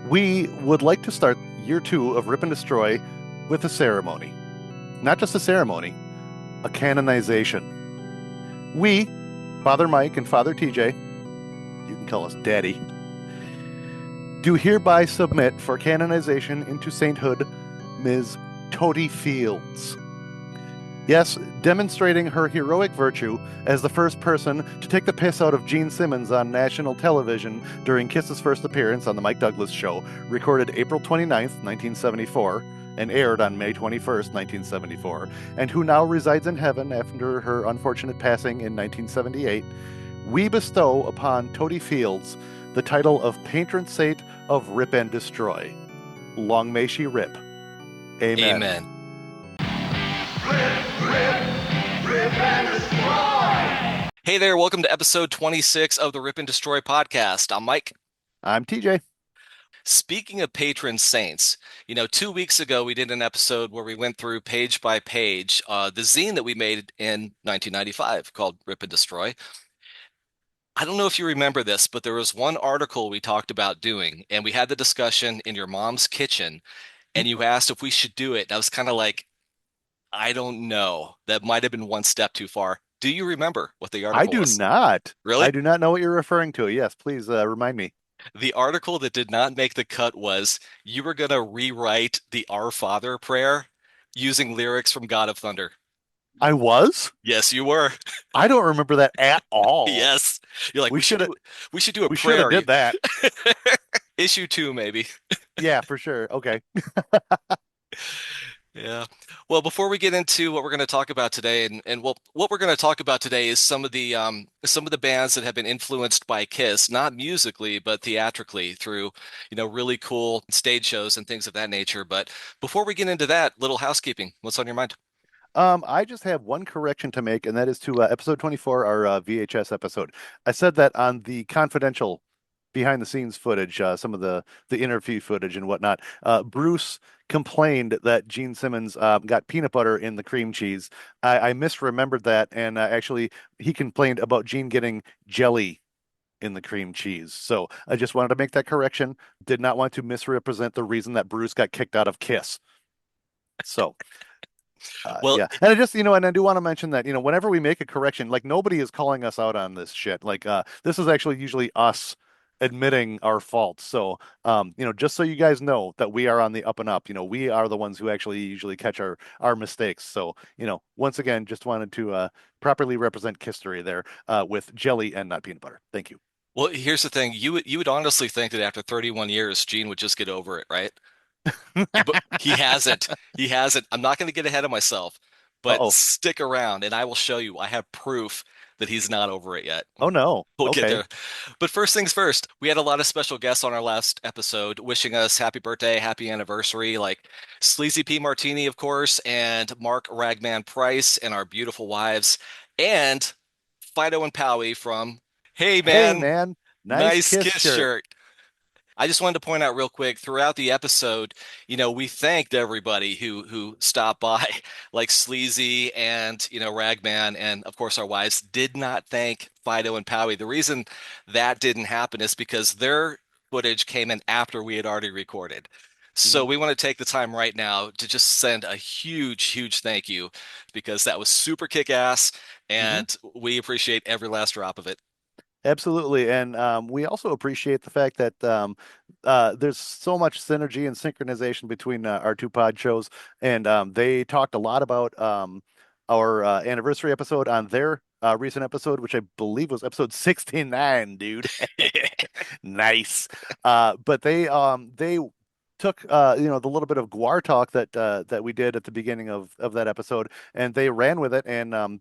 We would like to start year 2 of Rip and Destroy with a ceremony. Not just a ceremony, a canonization. We, Father Mike and Father TJ, you can call us Daddy, do hereby submit for canonization into sainthood Ms. Toady Fields. Yes, demonstrating her heroic virtue as the first person to take the piss out of Gene Simmons on national television during Kiss's first appearance on The Mike Douglas Show, recorded April 29th, 1974, and aired on May 21st, 1974, and who now resides in heaven after her unfortunate passing in 1978, we bestow upon Toady Fields the title of Patron Saint of Rip and Destroy. Long may she rip. Amen. Amen. Rip and Destroy! Hey there, welcome to episode 26 of the Rip and Destroy podcast. I'm Mike. I'm TJ. Speaking of patron saints, 2 weeks ago we did an episode where we went through page by page the zine that we made in 1995 called Rip and Destroy. I don't know if you remember this, but there was one article we talked about doing, and we had the discussion in your mom's kitchen, and you asked if we should do it. And I was kind of like, I don't know. That might have been one step too far. Do you remember what the article was? I do not. Really? I do not know what you're referring to. Yes, please remind me. The article that did not make the cut was you were going to rewrite the Our Father prayer using lyrics from God of Thunder. I was? Yes, you were. I don't remember that at all. Yes. You're like, We should do a We should have prayer. did that. Issue 2, maybe. Yeah, for sure. Okay. Yeah. Well, before we get into what we're going to talk about today, and what we're going to talk about today is some of the bands that have been influenced by Kiss, not musically, but theatrically through, really cool stage shows and things of that nature. But before we get into that, little housekeeping. What's on your mind? I just have one correction to make, and that is to episode 24, our VHS episode. I said that on the confidential behind the scenes footage, some of the interview footage and whatnot. Bruce complained that Gene Simmons got peanut butter in the cream cheese. I misremembered that, and actually he complained about Gene getting jelly in the cream cheese. So I just wanted to make that correction. Did not want to misrepresent the reason that Bruce got kicked out of Kiss. So. Well, yeah. And I just, and I do want to mention that, whenever we make a correction, like nobody is calling us out on this shit. Like, this is actually usually us admitting our faults. So, just so you guys know that we are on the up and up, we are the ones who actually usually catch our mistakes. So, once again, just wanted to properly represent Kistery there with jelly and not peanut butter. Thank you. well, here's the thing. You would honestly think that after 31 years, Gene would just get over it, right? But he hasn't. He hasn't. I'm not going to get ahead of myself, but Uh-oh. stick around and I will show you. I have proof that he's not over it yet. Oh, no. We'll get Okay. there. But first things first, we had a lot of special guests on our last episode wishing us happy birthday, happy anniversary, like Sleazy P. Martini, of course, and Mark Ragman Price, and our beautiful wives, and Fido and Powie from Hey Hey, Man, man. Nice nice Kiss Kiss shirt. shirt. I just wanted to point out real quick throughout the episode, we thanked everybody who stopped by, like Sleazy and Ragman, and of course our wives did not thank Fido and Powie. The reason that didn't happen is because their footage came in after we had already recorded. So Mhm. we want to take the time right now to just send a huge, huge thank you because that was super kick-ass, Mhm. and we appreciate every last drop of it. Absolutely. And we also appreciate the fact that there's so much synergy and synchronization between our two pod shows. And they talked a lot about our anniversary episode on their recent episode, which I believe was episode 69, dude. Nice. But they took the little bit of Gwar talk that we did at the beginning of that episode, and they ran with it and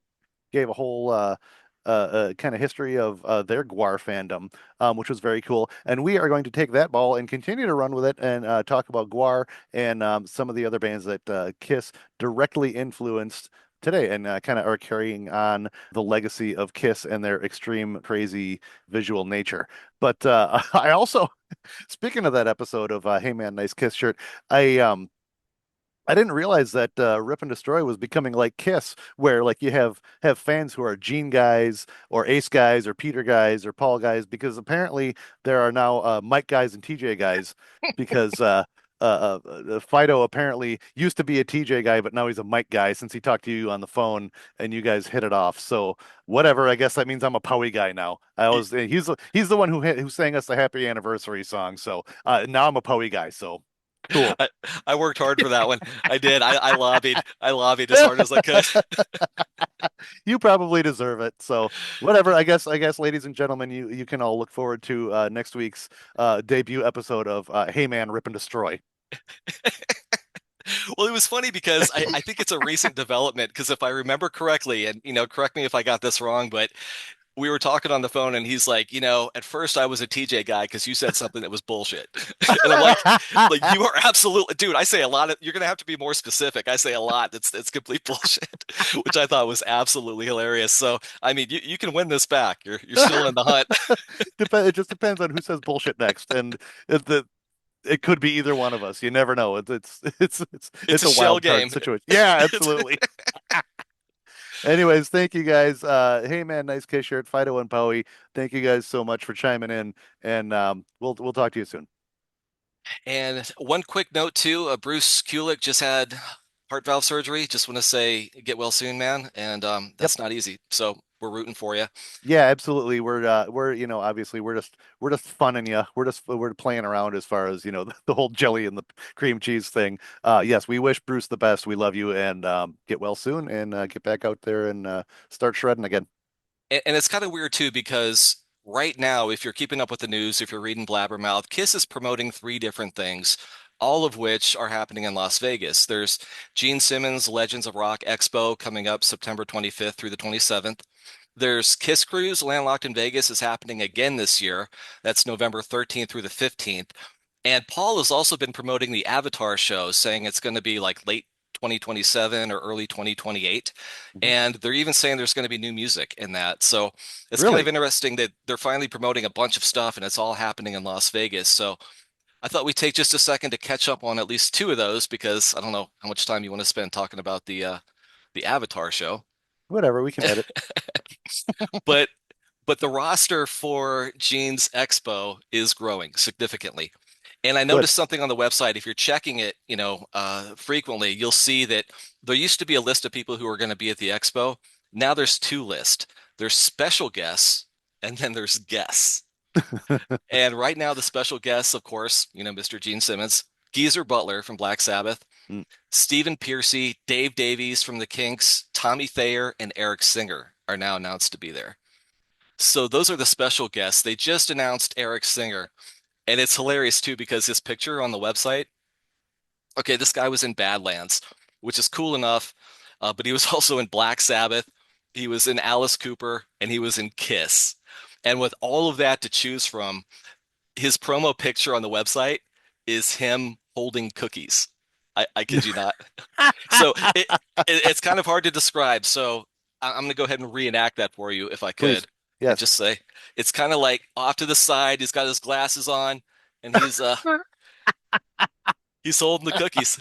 gave a whole kind of history of their Gwar fandom, which was very cool. And we are going to take that ball and continue to run with it and talk about Gwar and some of the other bands that Kiss directly influenced today and kind of are carrying on the legacy of Kiss and their extreme, crazy visual nature. But I also, speaking of that episode of Hey Man, Nice Kiss shirt, I I didn't realize that Rip and Destroy was becoming like Kiss, where like you have fans who are Gene guys or Ace guys or Peter guys or Paul guys, because apparently there are now Mike guys and TJ guys, because Fido apparently used to be a TJ guy, but now he's a Mike guy since he talked to you on the phone and you guys hit it off. So whatever, I guess that means I'm a Powie guy now. He's the one who sang us the Happy Anniversary song. So now I'm a Powie guy. So cool. I, I worked hard for that one. I did. I lobbied. I lobbied as hard as I could. You probably deserve it. So whatever. I guess, ladies and gentlemen, you can all look forward to next week's debut episode of Hey Man, Rip and Destroy. Well, it was funny because I think it's a recent development because if I remember correctly, and correct me if I got this wrong, but we were talking on the phone and he's like, at first I was a TJ guy because you said something that was bullshit. And I'm like you are absolutely, dude, I say a lot of, you're gonna have to be more specific. I say a lot that's complete bullshit, which I thought was absolutely hilarious. So, I mean, you can win this back. You're still in the hunt. It just depends on who says bullshit next, and it could be either one of us. You never know. It's It's a a shell wild card game. situation. Yeah, absolutely. Anyways, thank you guys. Hey man, nice kiss shirt, Fido and Powie. Thank you guys so much for chiming in, and we'll talk to you soon. And one quick note too, Bruce Kulick just had heart valve surgery. Just want to say get well soon, man. And Yep. that's not easy. So we're rooting for you. Yeah, absolutely. We're obviously we're just funning you. We're playing around as far as the whole jelly and the cream cheese thing. Yes, we wish Bruce the best. We love you, and get well soon, and get back out there and start shredding again. And it's kind of weird too because right now, if you're keeping up with the news, if you're reading Blabbermouth, Kiss is promoting three different things, all of which are happening in Las Vegas. There's Gene Simmons' Legends of Rock Expo coming up September 25th through the 27th. There's Kiss Cruise Landlocked in Vegas is happening again this year. That's November 13th through the 15th. And Paul has also been promoting the Avatar show, saying it's going to be like late 2027 or early 2028. Mhm. And they're even saying there's going to be new music in that. So it's kind of Really? interesting that they're finally promoting a bunch of stuff and it's all happening in Las Vegas. So I thought we'd take just a second to catch up on at least two of those because I don't know how much time you want to spend talking about the Avatar show. Whatever, we can edit. But the roster for Gene's Expo is growing significantly. And I Good. noticed something on the website. If you're checking it, frequently, you'll see that there used to be a list of people who are going to be at the expo. Now there's two lists. There's special guests, and then there's guests. And right now, the special guests, of course, Mr. Gene Simmons, Geezer Butler from Black Sabbath, Mm. Stephen Pearcy, Dave Davies from the Kinks, Tommy Thayer, and Eric Singer are now announced to be there. So those are the special guests. They just announced Eric Singer, and it's hilarious too because his picture on the website, okay, this guy was in Badlands, which is cool enough, but he was also in Black Sabbath, he was in Alice Cooper, and he was in Kiss. And with all of that to choose from, his promo picture on the website is him holding cookies. I kid you not. So it's kind of hard to describe. So I'm going to go ahead and reenact that for you if I Please. could, and Yes. just say it's kind of like off to the side. He's got his glasses on, and he's holding the cookies.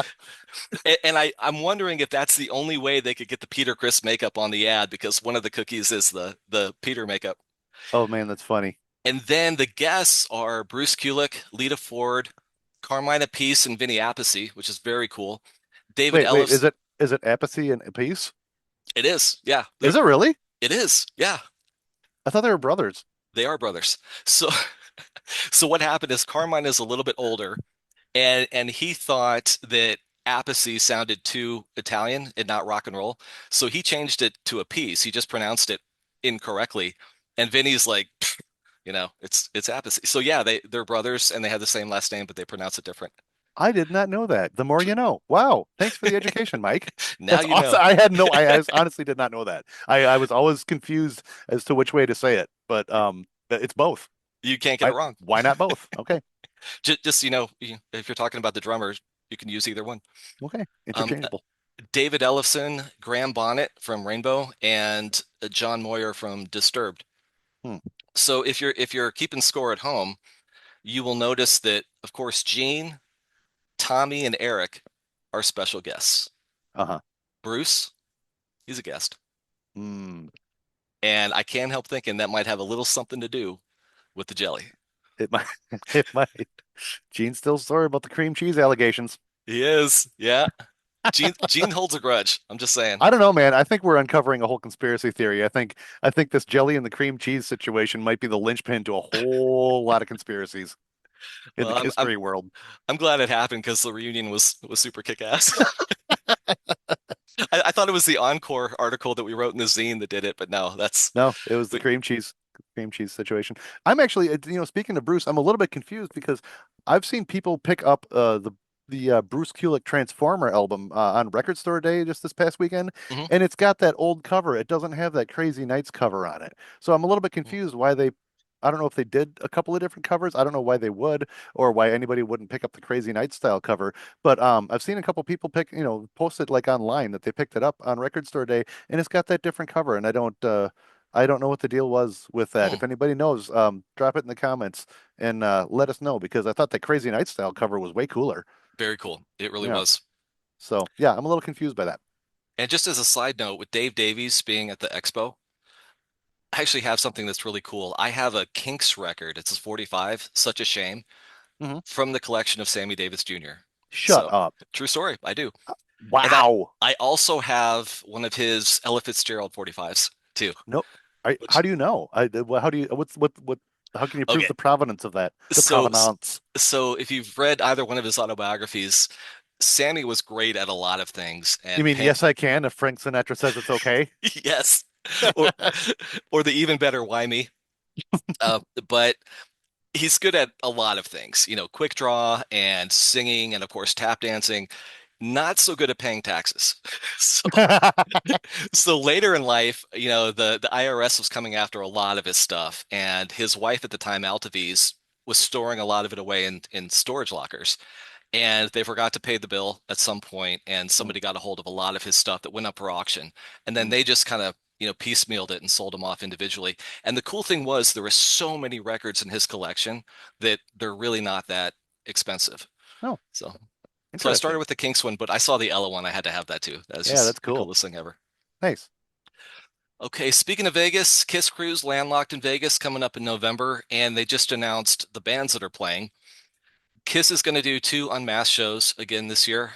And I'm wondering if that's the only way they could get the Peter Chris makeup on the ad because one of the cookies is the Peter makeup. Oh man, that's funny. And then the guests are Bruce Kulick, Lita Ford, Carmine Appice, and Vinny Appice, which is very cool. David Wait, Ellis. is it apathy and peace? It is, yeah. Is it really? It is, yeah. I thought they were brothers. They are brothers. So, so what happened is Carmine is a little bit older, and he thought that Appice sounded too Italian and not rock and roll, so he changed it to Appice. He just pronounced it incorrectly, and Vinny's like, it's Appice. So yeah, they're brothers and they have the same last name, but they pronounce it different. I did not know that. The more you know. Wow. Thanks for the education, Mike. Now That's you know. awesome. I honestly did not know that. I was always confused as to which way to say it, but it's both. You can't get it wrong. Why not both? Okay. Just if you're talking about the drummers, you can use either one. Okay. Um, Interchangeable. David Ellefson, Graham Bonnet from Rainbow, and John Moyer from Disturbed. Hmm. So if you're keeping score at home, you will notice that, of course, Gene, Tommy, and Eric our special guests. Uh-huh. Bruce, he's a guest. Mm, And I can't help thinking that might have a little something to do with the jelly. it might. It might. Gene's still sorry about the cream cheese allegations. He is. Yeah. Gene holds a grudge. I'm just saying. I don't know, man. I think we're uncovering a whole conspiracy theory. I think this jelly and the cream cheese situation might be the linchpin to a whole lot of conspiracies in Well, the history world. I'm glad it happened because the reunion was super kick-ass. I thought it was the Encore article that we wrote in the zine that did it, but no, that's No, it was the but cream cheese situation. I'm actually, speaking of Bruce, I'm a little bit confused because I've seen people pick up the Bruce Kulick Transformer album on Record Store Day just this past weekend, mhm. and it's got that old cover. It doesn't have that Crazy Nights cover on it, so I'm a little bit confused why they. I don't know if they did a couple of different covers. I don't know why they would, or why anybody wouldn't pick up the Crazy Night style cover. But I've seen a couple people post it like online that they picked it up on Record Store Day, and it's got that different cover, and I don't know what the deal was with that. Hmm. If anybody knows, drop it in the comments and let us know because I thought the Crazy Night style cover was way cooler. Very cool. It really Yeah. was. So yeah, I'm a little confused by that. And just as a side note, with Dave Davies being at the expo, I actually have something that's really cool. I have a Kinks record. It's a 45, Such a Shame, Hmm. from the collection of Sammy Davis Jr. Shut So, up. true story. I do. And Wow. I also have one of his Ella Fitzgerald 45s too. No. How Which do you know? How do you what how can you prove okay, the provenance of that? The so provenance. so if you've read either one of his autobiographies, Sammy was great at a lot of things, You and mean yes I can if Frank Sinatra says it's okay? yes, or or the even better Why Me. Uh, but he's good at a lot of things, quick draw and singing, and of course tap dancing. Not so good at paying taxes. So so later in life, the IRS was coming after a lot of his stuff, and his wife at the time, Altavies, was storing a lot of it away in storage lockers. And they forgot to pay the bill at some point, and somebody got a hold of a lot of his stuff that went up for auction. And then they just kind of, piecemealed it and sold them off individually. And the cool thing was there were so many records in his collection that they're really not that expensive. Oh, So so I started interesting. with the Kinks one, but I saw the Ella one. I had to have that too. That was Yeah, that's just the cool. coolest thing ever. Nice. Okay, speaking of Vegas, Kiss Cruise Landlocked in Vegas coming up in November, and they just announced the bands that are playing. Kiss is going to do two unmasked shows again this year.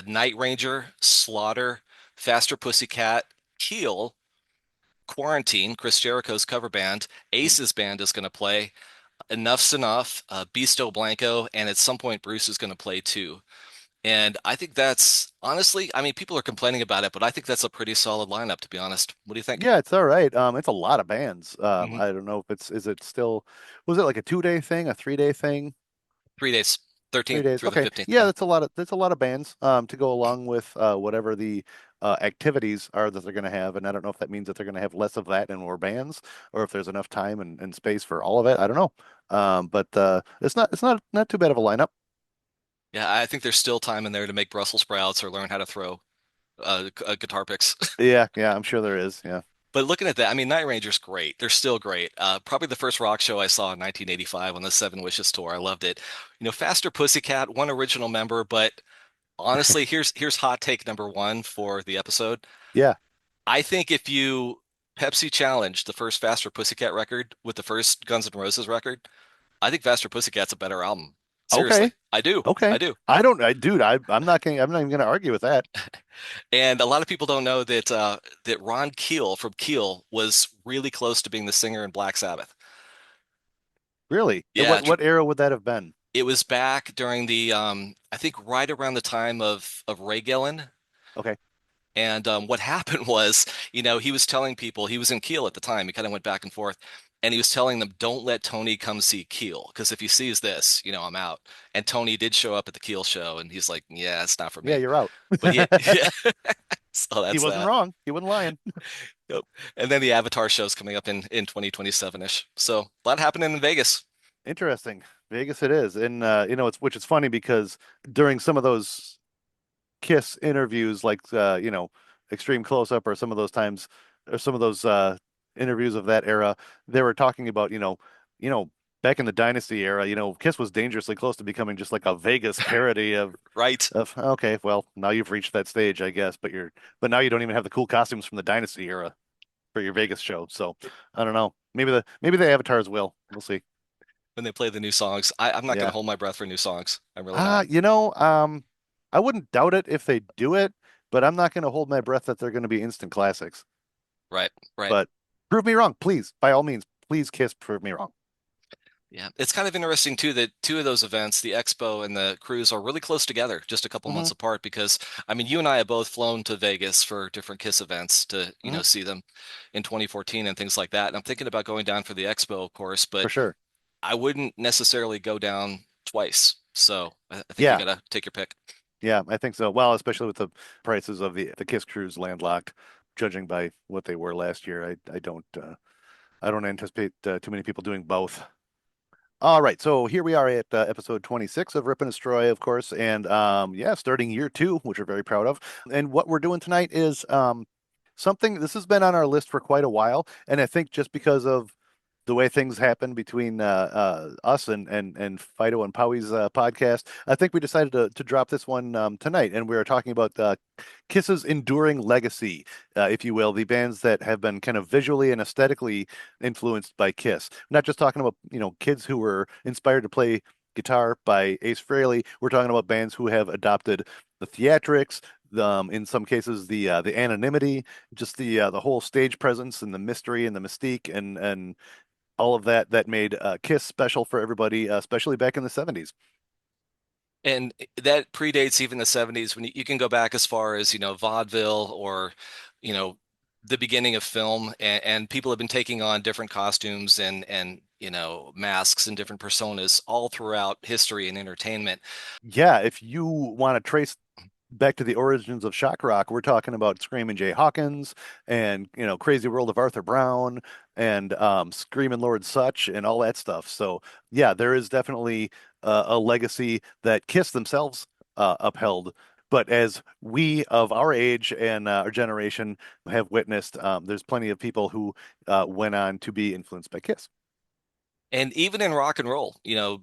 Night Ranger, Slaughter, Faster Pussycat, Keel, Quarantine, Chris Jericho's cover band, Mhm. Ace's band is going to play. Enough's Enough, Beasto Blanco, and at some point Bruce is going to play too. And I think that's honestly, I mean, people are complaining about it, but I think that's a pretty solid lineup, to be honest. What do you think? Yeah, it's all right. It's a lot of bands. Hmm. I don't know if is it still, was it like a 2 day thing, a 3 day thing? 3 days, Three 13th days. through the Okay. 15th. Yeah, that's a lot of bands to go along with whatever the activities are that they're going to have. And I don't know if that means that they're going to have less of that and more bands, or if there's enough time and space for all of it. I don't know. But it's not too bad of a lineup. Yeah, I think there's still time in there to make Brussels sprouts or learn how to throw guitar picks. Yeah, yeah, I'm sure there is. Yeah. But looking at that, I mean, Night Ranger's great. They're still great. Probably the first rock show I saw in 1985 on the Seven Wishes tour. I loved it. Faster Pussycat, one original member, but honestly, here's hot take number one for the episode. Yeah. I think if you Pepsi challenge the first Faster Pussycat record with the first Guns N' Roses record, I think Faster Pussycat's a better album. Okay. Seriously, I do. I Okay. do. Dude, I'm not even gonna argue with that. And a lot of people don't know that Ron Keel from Keel was really close to being the singer in Black Sabbath. Really. And Yeah, what era would that have been? it was back during the I think right around the time of Ray Gillen. Okay. And what happened was, he was telling people he was in Keel at the time. He kind of went back and forth, and he was telling them, "Don't let Tony come see Keel, because if he sees this, I'm out." And Tony did show up at the Keel show, and he's like, "Yeah, it's not for Yeah, me." you're out. But yeah, so He that's wasn't that. wrong. He wasn't lying. Yep. And then the Avatar show's coming up in 2027-ish. So a lot happening in Vegas. Interesting. Vegas it is. And it's funny because during some of those Kiss interviews, like Extreme Close Up or some of those times or some of those interviews of that era, they were talking about, back in the Dynasty era, Kiss was dangerously close to becoming just like a Vegas parody of Right? okay, well, now you've reached that stage, I guess, but now you don't even have the cool costumes from the Dynasty era for your Vegas show. So I don't know. Maybe the avatars will. We'll see. When they play the new songs, I'm not going to Yeah. hold my breath for new songs. I'm really not. I wouldn't doubt it if they do it, but I'm not going to hold my breath that they're going to be instant classics. Right, right. But prove me wrong, please. By all means, please Kiss prove me wrong. Yeah, it's kind of interesting too that two of those events, the Expo and the cruise, are really close together, just a couple Hmm. months apart. Because I mean, you and I have both flown to Vegas for different Kiss events to, Hmm. see them in 2014 and things like that. And I'm thinking about going down for the Expo, of course, For but sure. I wouldn't necessarily go down twice. So I think you Yeah. gotta take your pick. Yeah, I think so. Well, especially with the prices of the Kiss cruise landlocked, judging by what they were last year, I don't anticipate too many people doing both. All right, so here we are at episode 26 of Rip and Destroy, of course, and yeah, starting year two, which we're very proud of. And what we're doing tonight is something this has been on our list for quite a while, and I think just because of the way things happen between us and Fido and Powie's podcast, I think we decided to drop this one tonight, and we are talking about Kiss's enduring legacy, if you will, the bands that have been kind of visually and aesthetically influenced by Kiss. Not just talking about kids who were inspired to play guitar by Ace Frehley. We're talking about bands who have adopted the theatrics. In some cases, the anonymity, just the whole stage presence and the mystery and the mystique and all of that made Kiss special for everybody, especially back in the 70s. And that predates even the 70s when you can go back as far as, vaudeville or, you know, the beginning of film and people have been taking on different costumes and masks and different personas all throughout history and entertainment. Yeah, if you want to trace back to the origins of shock rock, we're talking about Screaming Jay Hawkins and Crazy World of Arthur Brown and Screaming Lord Sutch and all that stuff. So yeah, there is definitely a legacy that Kiss themselves upheld. But as we of our age and our generation have witnessed, there's plenty of people who went on to be influenced by Kiss. And even in rock and roll,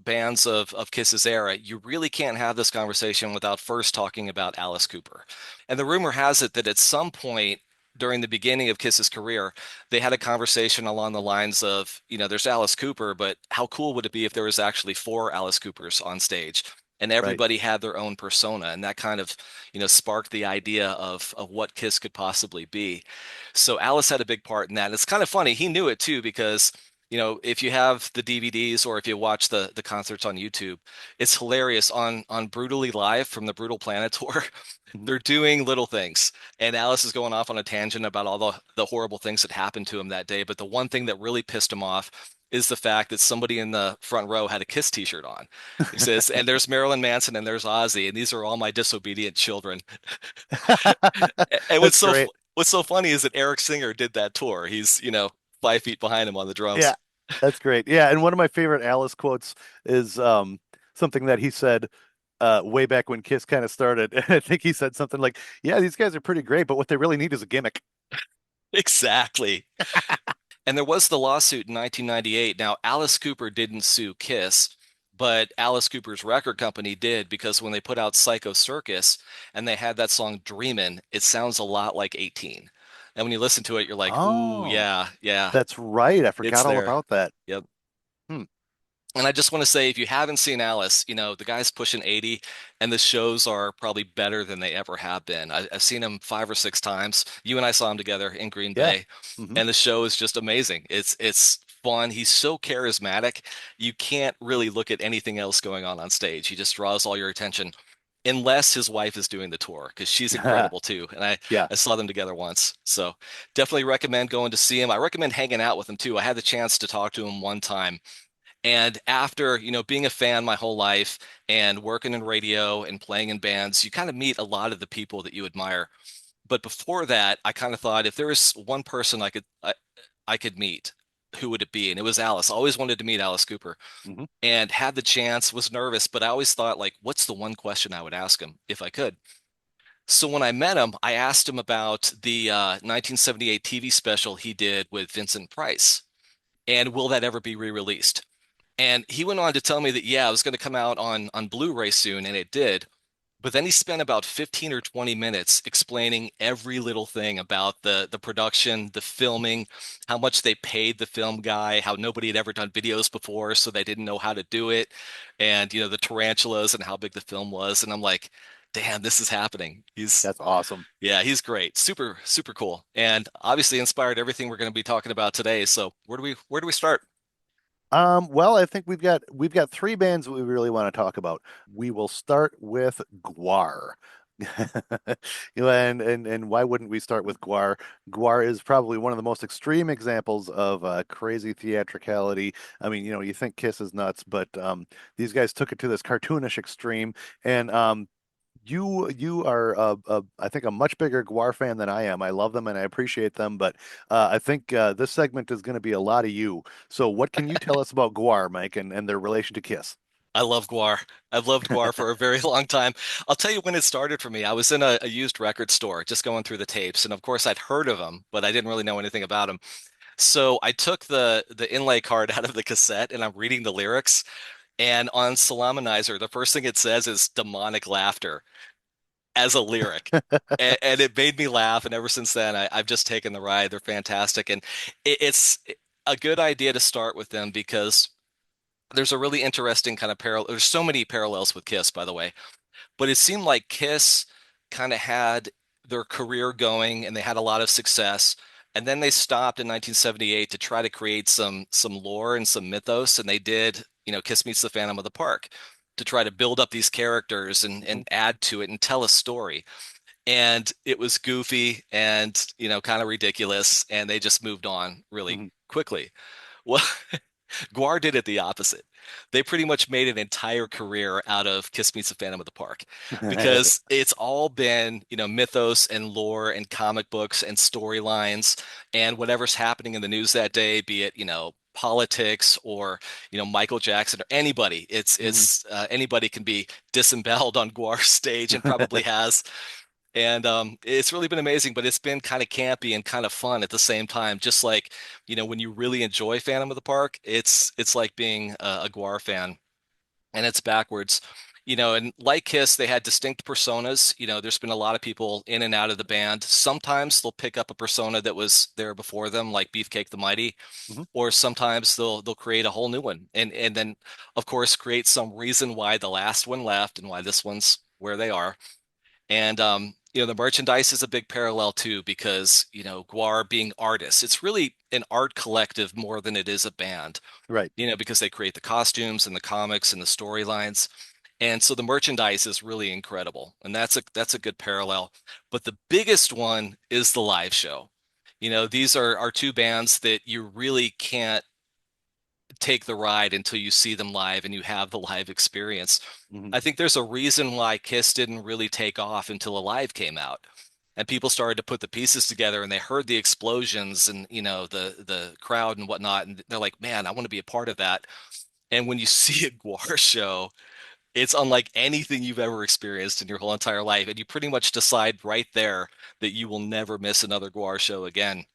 bands of Kiss's era, you really can't have this conversation without first talking about Alice Cooper. And the rumor has it that at some point during the beginning of Kiss's career, they had a conversation along the lines of, there's Alice Cooper, but how cool would it be if there was actually four Alice Coopers on stage? And Right. everybody had their own persona, and that kind of, sparked the idea of what Kiss could possibly be. So Alice had a big part in that. And it's kind of funny. He knew it too, because if you have the DVDs or if you watch the concerts on YouTube, it's hilarious on Brutally Live from the Brutal Planet tour. Mhm. They're doing little things, and Alice is going off on a tangent about all the horrible things that happened to him that day. But the one thing that really pissed him off is the fact that somebody in the front row had a Kiss t-shirt on. He says, and there's Marilyn Manson and there's Ozzy, and these are all my disobedient children. And That's great. what's so funny is that Eric Singer did that tour. He's, 5 feet behind him on the Yeah, drums. that's great. Yeah, and one of my favorite Alice quotes is something that he said way back when Kiss kind of started. And I think he said something like, "Yeah, these guys are pretty great, but what they really need is a gimmick." Exactly. And there was the lawsuit in 1998. Now, Alice Cooper didn't sue Kiss, but Alice Cooper's record company did because when they put out Psycho Circus and they had that song Dreamin', it sounds a lot like 18. And when you listen to it, you're like, ooh, Oh, yeah, yeah, that's right. I it's forgot all there. about that. Yep. Hmm. And I just want to say, if you haven't seen Alice, the guy's pushing 80, and the shows are probably better than they ever have been. I've seen him 5 or 6 times. You and I saw him together in Green Yeah. Bay, Hmm. and the show is just amazing. It's fun. He's so charismatic. You can't really look at anything else going on stage. He just draws all your attention, unless his wife is doing the tour, because she's incredible too. And I Yeah. I saw them together once, so definitely recommend going to see him. I recommend hanging out with him too. I had the chance to talk to him one time and after, being a fan my whole life and working in radio and playing in bands, you kind of meet a lot of the people that you admire. But before that, I kind of thought if there was one person I could meet, who would it be? And it was Alice. I always wanted to meet Alice Cooper Hmm. and had the chance, was nervous, but I always thought like, what's the one question I would ask him if I could? So when I met him, I asked him about the 1978 TV special he did with Vincent Price. And will that ever be re-released? And he went on to tell me that, yeah, it was going to come out on Blu-ray soon, and it did. But then he spent about 15 or 20 minutes explaining every little thing about the production, the filming, how much they paid the film guy, how nobody had ever done videos before, so they didn't know how to do it, and the tarantulas and how big the film was. And I'm like, damn, this is happening. That's awesome. Yeah, he's great. Super, super cool. And obviously inspired everything we're going to be talking about today. So where do we start? Well, I think we've got three bands we really want to talk about. We will start with Gwar. And why wouldn't we start with Gwar? Gwar is probably one of the most extreme examples of crazy theatricality. I mean, you think Kiss is nuts, but these guys took it to this cartoonish extreme. And you are I think a much bigger Gwar fan than I am. I love them and I appreciate them, but I think this segment is going to be a lot of you. So what can you tell us about Gwar, Mike, and their relation to Kiss? I love Gwar. I've loved Gwar for a very long time. I'll tell you when it started for me. I was in a used record store just going through the tapes, and of course I'd heard of them, but I didn't really know anything about them. So I took the inlay card out of the cassette and I'm reading the lyrics. And on Salamanizer, the first thing it says is demonic laughter as a lyric. And it made me laugh. And ever since then, I've just taken the ride. They're fantastic. And it's a good idea to start with them because there's a really interesting kind of parallel. There's so many parallels with Kiss, by the way. But it seemed like Kiss kind of had their career going and they had a lot of success. And then they stopped in 1978 to try to create some lore and some mythos. And they did, Kiss Meets the Phantom of the Park to try to build up these characters and add to it and tell a story. And it was goofy and, kind of ridiculous. And they just moved on really Mhm. quickly. Well, Gwar did it the opposite. They pretty much made an entire career out of Kiss Meets the Phantom of the Park because it's all been, mythos and lore and comic books and storylines and whatever's happening in the news that day, be it, politics or, Michael Jackson or anybody. Mhm. It's anybody can be disemboweled on Gwar's stage and probably has. And it's really been amazing, but it's been kind of campy and kind of fun at the same time. Just like, when you really enjoy Phantom of the Park, it's like being a Gwar fan, and it's backwards. And like Kiss, they had distinct personas. There's been a lot of people in and out of the band. Sometimes they'll pick up a persona that was there before them, like Beefcake the Mighty, Mhm. or sometimes they'll create a whole new one, and then of course create some reason why the last one left and why this one's where they are. And the merchandise is a big parallel too, because Gwar being artists, it's really an art collective more than it is a band. Right. Because they create the costumes and the comics and the storylines. And so the merchandise is really incredible. And that's a good parallel. But the biggest one is the live show. These are two bands that you really can't take the ride until you see them live and you have the live experience. Mhm. I think there's a reason why Kiss didn't really take off until Alive came out. And people started to put the pieces together and they heard the explosions and the crowd and whatnot. And they're like, man, I want to be a part of that. And when you see a Gwar show, it's unlike anything you've ever experienced in your whole entire life. And you pretty much decide right there that you will never miss another Gwar show again,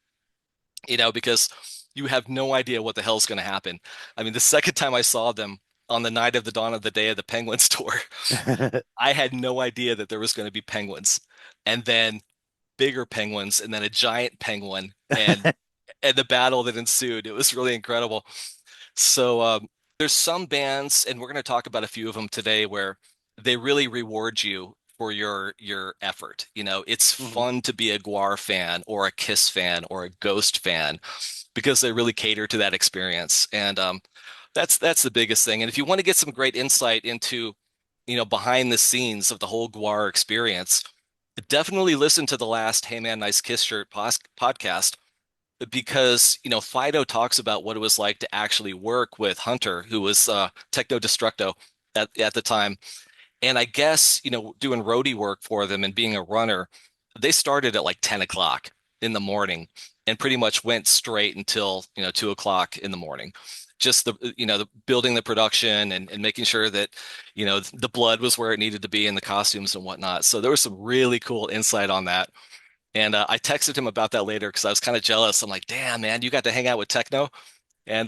because you have no idea what the hell's going to happen. I mean, the second time I saw them on the night of the dawn of the day of the Penguins tour, I had no idea that there was going to be penguins, and then bigger penguins, and then a giant penguin, and the battle that ensued. It was really incredible. So there's some bands, and we're going to talk about a few of them today, where they really reward you for your effort. It's Mhm. fun to be a Gwar fan or a Kiss fan or a Ghost fan because they really cater to that experience. And that's the biggest thing. And if you want to get some great insight into, behind the scenes of the whole Gwar experience, definitely listen to the last Hey Man Nice Kiss Shirt podcast because Fido talks about what it was like to actually work with Hunter, who was Techno Destructo at the time. And I guess doing roadie work for them and being a runner, they started at like 10 o'clock in the morning and pretty much went straight until 2 o'clock in the morning. Just the building the production and making sure that the blood was where it needed to be and the costumes and whatnot. So there was some really cool insight on that. And I texted him about that later because I was kind of jealous. I'm like, damn, man, you got to hang out with Techno. And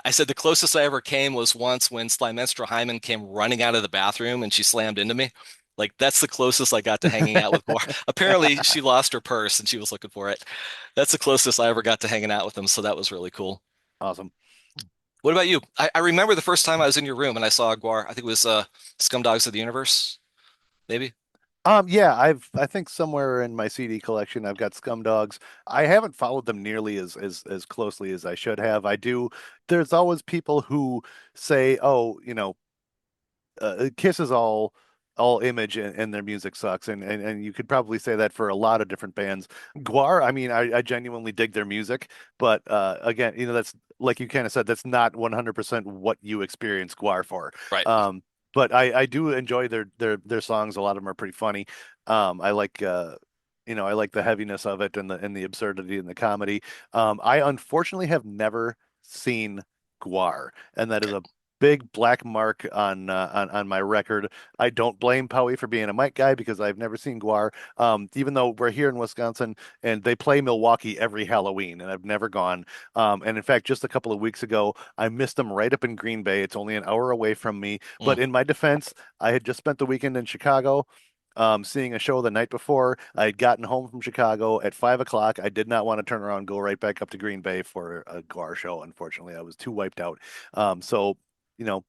I said the closest I ever came was once when Slimenstra Hyman came running out of the bathroom and she slammed into me. Like that's the closest I got to hanging out with Gwar. Apparently, she lost her purse and she was looking for it. That's the closest I ever got to hanging out with them, so that was really cool. Awesome. What about you? I remember the first time I was in your room and I saw Gwar. I think it was Scumdogs of the Universe, maybe. Yeah, I think somewhere in my CD collection I've got Scum Dogs. I haven't followed them nearly as closely as I should have. I do. There's always people who say, "Oh, Kiss is all image and their music sucks," and you could probably say that for a lot of different bands. Gwar, I mean, I genuinely dig their music, but again, that's like you kind of said, that's not 100% what you experience Gwar for. Right. Um, but I do enjoy their songs. A lot of them are pretty funny. I like I like the heaviness of it and the absurdity and the comedy. I unfortunately have never seen Gwar, and that is Okay. a big black mark on my record. I don't blame Powie for being a Mike guy because I've never seen Gwar. Even though we're here in Wisconsin and they play Milwaukee every Halloween, and I've never gone. And in fact, just a couple of weeks ago, I missed them right up in Green Bay. It's only an hour away from me. Mm. But in my defense, I had just spent the weekend in Chicago. Seeing a show the night before, I had gotten home from Chicago at 5 o'clock. I did not want to turn around and go right back up to Green Bay for a Gwar show. Unfortunately, I was too wiped out. So you know,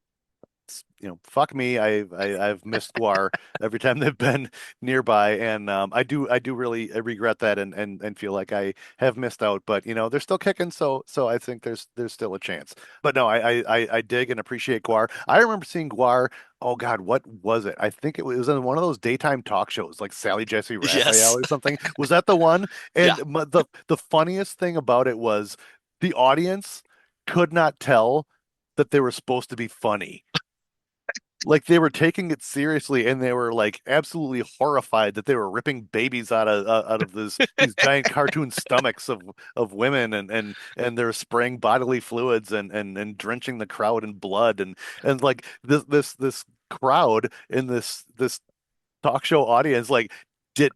fuck me. I've missed Guar every time they've been nearby, and I do really regret that and feel like I have missed out. But they're still kicking, so I think there's still a chance. But no, I dig and appreciate Guar. I remember seeing Guar. Oh God, what was it? I think it was in one of those daytime talk shows, like Sally Jesse Raphael Yes. or something. Was that the one? Yeah. And the funniest thing about it was the audience could not tell that they were supposed to be funny. Like they were taking it seriously and they were like absolutely horrified that they were ripping babies out of these giant cartoon stomachs of women and they're spraying bodily fluids and drenching the crowd in blood and like this crowd in this talk show audience like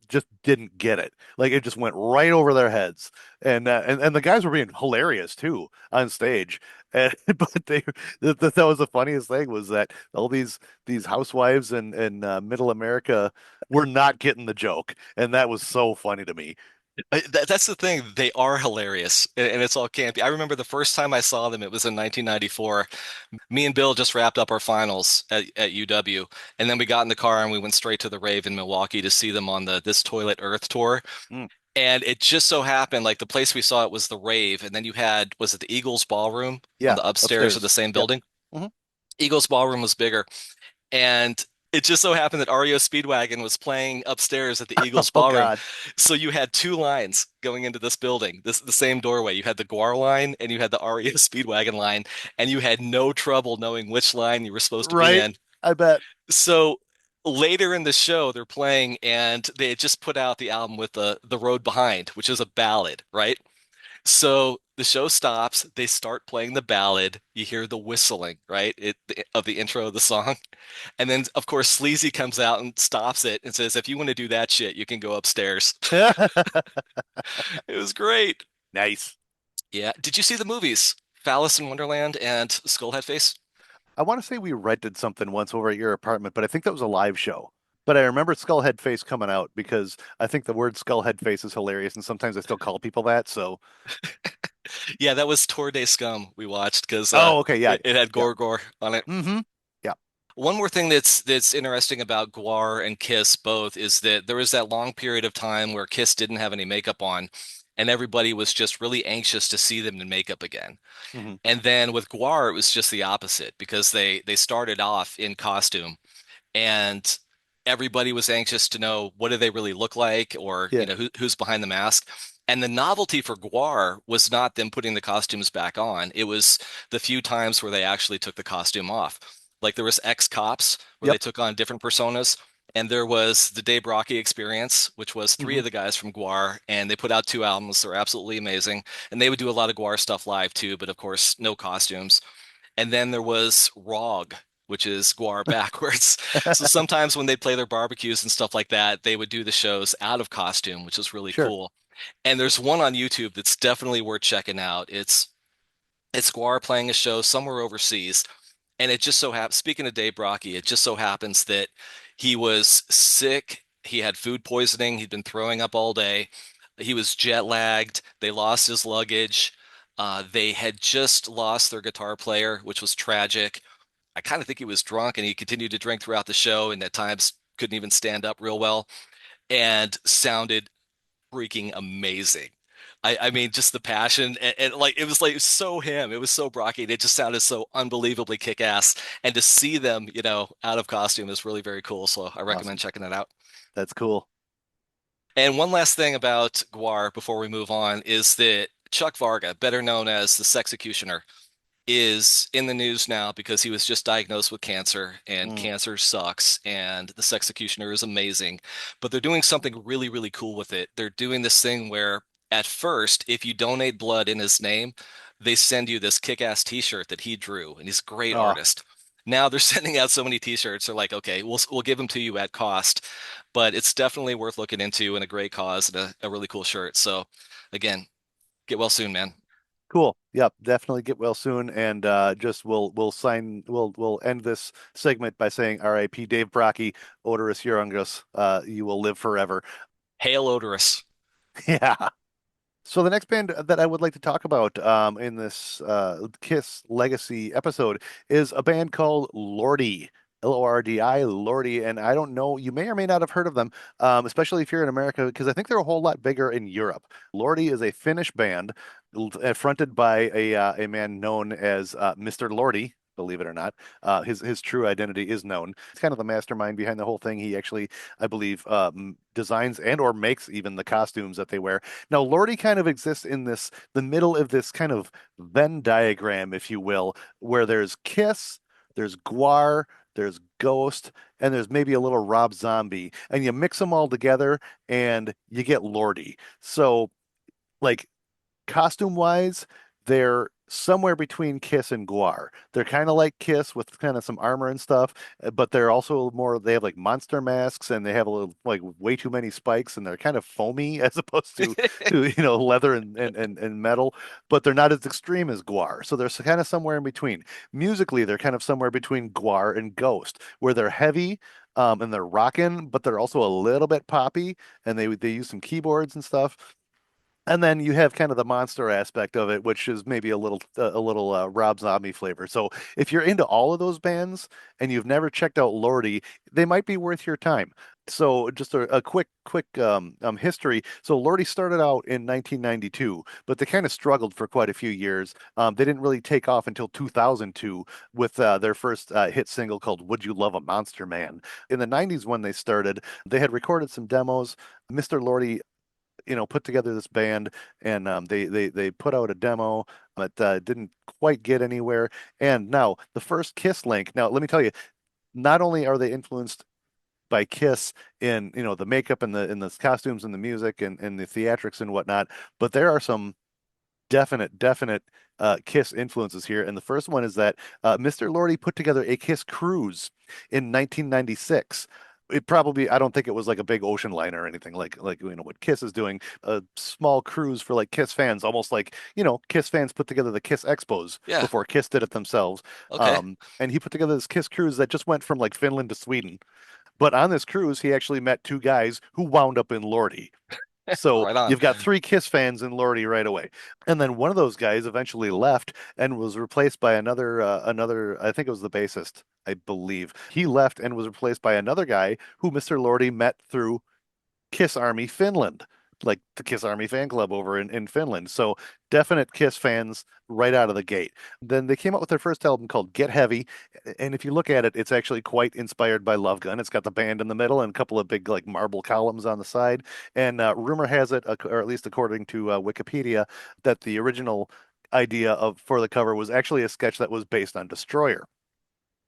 just didn't get it. Like it just went right over their heads. And the guys were being hilarious too on stage. And but that was the funniest thing was that all these housewives in middle America were not getting the joke. And that was so funny to me. That's the thing. They are hilarious, and it's all campy. I remember the first time I saw them, it was in 1994. Me and Bill just wrapped up our finals at UW, and then we got in the car and we went straight to the rave in Milwaukee to see them on the This Toilet Earth tour. Mm, And it just so happened, like the place we saw it was the rave, and then you had, was it the Eagles Ballroom on yeah, the upstairs of the upstairs. same Yep. building? Hmm. Eagles Ballroom was bigger. And it just so happened that REO Speedwagon was playing upstairs at the Eagles Oh Ballroom. God. So you had two lines going into this building, this the same doorway. You had the Gwar line and you had the REO Speedwagon line, and you had no trouble knowing which line you were supposed to be Right? in. I bet. So later in the show, they're playing, and they had just put out the album with the Road Behind, which is a ballad, right? So the show stops. They start playing the ballad. You hear the whistling, right? Of the intro of the song. And then, of course, Sleazy comes out and stops it and says, if you want to do that shit, you can go upstairs. It was great. Nice. Yeah. Did you see the movies? Phallus in Wonderland and Skullhead Face? I want to say we rented something once over at your apartment, but I think that was a live show. But I remember Skullhead Face coming out because I think the word Skullhead Face is hilarious, and sometimes I still call people that. So, Yeah, that was Tour de Scum we watched because oh, okay, yeah, it had yeah, Gore on it. mm-hmm, yeah, One more thing that's interesting about Gwar and Kiss both is that there was that long period of time where Kiss didn't have any makeup on, and everybody was just really anxious to see them in makeup again. mm-hmm, And then with Gwar, it was just the opposite because they started off in costume and everybody was anxious to know what do they really look like or yeah, who's behind the mask. And the novelty for Gwar was not them putting the costumes back on. It was the few times where they actually took the costume off. Like there was ex-cops where they yep, took on different personas. And there was the Dave Brockie Experience, which was three mm-hmm, of the guys from Gwar, and they put out two albums. They're absolutely amazing. And they would do a lot of Gwar stuff live too, but of course, no costumes. And then there was ROG, which is Gwar backwards. So sometimes when they play their barbecues and stuff like that, they would do the shows out of costume, which is really sure. cool. And there's one on YouTube that's definitely worth checking out. It's Gwar playing a show somewhere overseas. And it just so happens, speaking of Dave Brockie, it just so happens that he was sick. He had food poisoning. He'd been throwing up all day. He was jet lagged. They lost his luggage. They had just lost their guitar player, which was tragic. I kind of think he was drunk and he continued to drink throughout the show and at times couldn't even stand up real well and sounded freaking amazing. I mean, just the passion and like it was like so him. It was so Brocky. It just sounded so unbelievably kick-ass. And to see them, out of costume is really very cool. So I recommend Awesome. checking it out. That's cool. And one last thing about Guar before we move on is that Chuck Varga, better known as the Sexecutioner, is in the news now because he was just diagnosed with cancer and Mm. cancer sucks and the Sexecutioner is amazing. But they're doing something really, really cool with it. They're doing this thing where at first, if you donate blood in his name, they send you this kick-ass t-shirt that he drew and he's a great Oh, artist. Now they're sending out so many t-shirts. They're like, okay, we'll give them to you at cost, but it's definitely worth looking into and a great cause and a really cool shirt. So again, get well soon, man. cool. Yep, definitely get well soon. And just we'll end this segment by saying R.I.P. Dave Brockie, Odorous Urungus. You will live forever. Hail Odorous. Yeah. So the next band that I would like to talk about in this Kiss Legacy episode is a band called Lordi. Lordi, Lordi, and I don't know, you may or may not have heard of them, especially if you're in America, because I think they're a whole lot bigger in Europe. Lordi is a Finnish band fronted by a man known as Mr. Lordi. Believe it or not, his true identity is known. He's kind of the mastermind behind the whole thing. He actually, I believe, designs and or makes even the costumes that they wear. Now, Lordy kind of exists in the middle of this kind of Venn diagram, if you will, where there's Kiss, there's Gwar, there's Ghost, and there's maybe a little Rob Zombie, and you mix them all together and you get Lordy. So, like costume wise, they're somewhere between Kiss and Gwar. They're kind of like Kiss with kind of some armor and stuff, but they're also more, they have like monster masks and they have a little like way too many spikes and they're kind of foamy as opposed to leather and metal, but they're not as extreme as Gwar. So they're kind of somewhere in between. Musically, they're kind of somewhere between Gwar and Ghost, where they're heavy. And they're rocking, but they're also a little bit poppy, and they use some keyboards and stuff. And then you have kind of the monster aspect of it, which is maybe a little Rob Zombie flavor. So if you're into all of those bands and you've never checked out Lordi, they might be worth your time. So just a quick history. So Lordi started out in 1992, but they kind of struggled for quite a few years. They didn't really take off until 2002 with their first hit single called "Would You Love a Monster Man." In the 90s, when they started, they had recorded some demos. Mr. Lordi put together this band and they put out a demo that didn't quite get anywhere. And now the first Kiss link. Now let me tell you, not only are they influenced by Kiss in the makeup and the costumes and the music and the theatrics and whatnot, but there are some definite Kiss influences here. And the first one is that Mr. Lordi put together a Kiss cruise in 1996. It probably, I don't think it was like a big ocean liner or anything like what Kiss is doing. A small cruise for like Kiss fans, almost like Kiss fans put together the Kiss Expos Yeah. before Kiss did it themselves. Okay. And he put together this Kiss cruise that just went from like Finland to Sweden. But on this cruise, he actually met two guys who wound up in Lordi. So Right on. you've got three Kiss fans in Lordi right away. And then one of those guys eventually left and was replaced by another, I think it was the bassist, I believe. He left and was replaced by another guy who Mr. Lordi met through Kiss Army Finland, like the Kiss Army fan club over in Finland. So definite Kiss fans right out of the gate. Then they came out with their first album called Get Heavy. And if you look at it, it's actually quite inspired by Love Gun. It's got the band in the middle and a couple of big like marble columns on the side. And rumor has it, or at least according to Wikipedia, that the original idea of for the cover was actually a sketch that was based on Destroyer.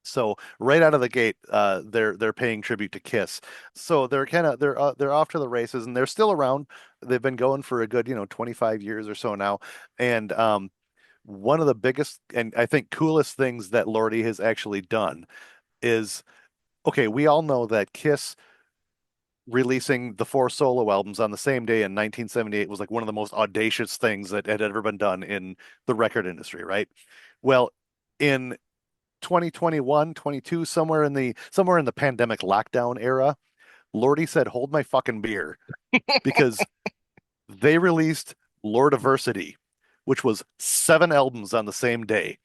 So right out of the gate, they're paying tribute to Kiss. So they're off to the races, and they're still around. They've been going for a good 25 years or so now. And one of the biggest and I think coolest things that Lordi has actually done is, okay, we all know that Kiss releasing the four solo albums on the same day in 1978 was like one of the most audacious things that had ever been done in the record industry, right? Well, in 2021, 22, somewhere in the pandemic lockdown era, Lordi said, "Hold my fucking beer," because they released Lordiversity, which was 7 albums on the same day.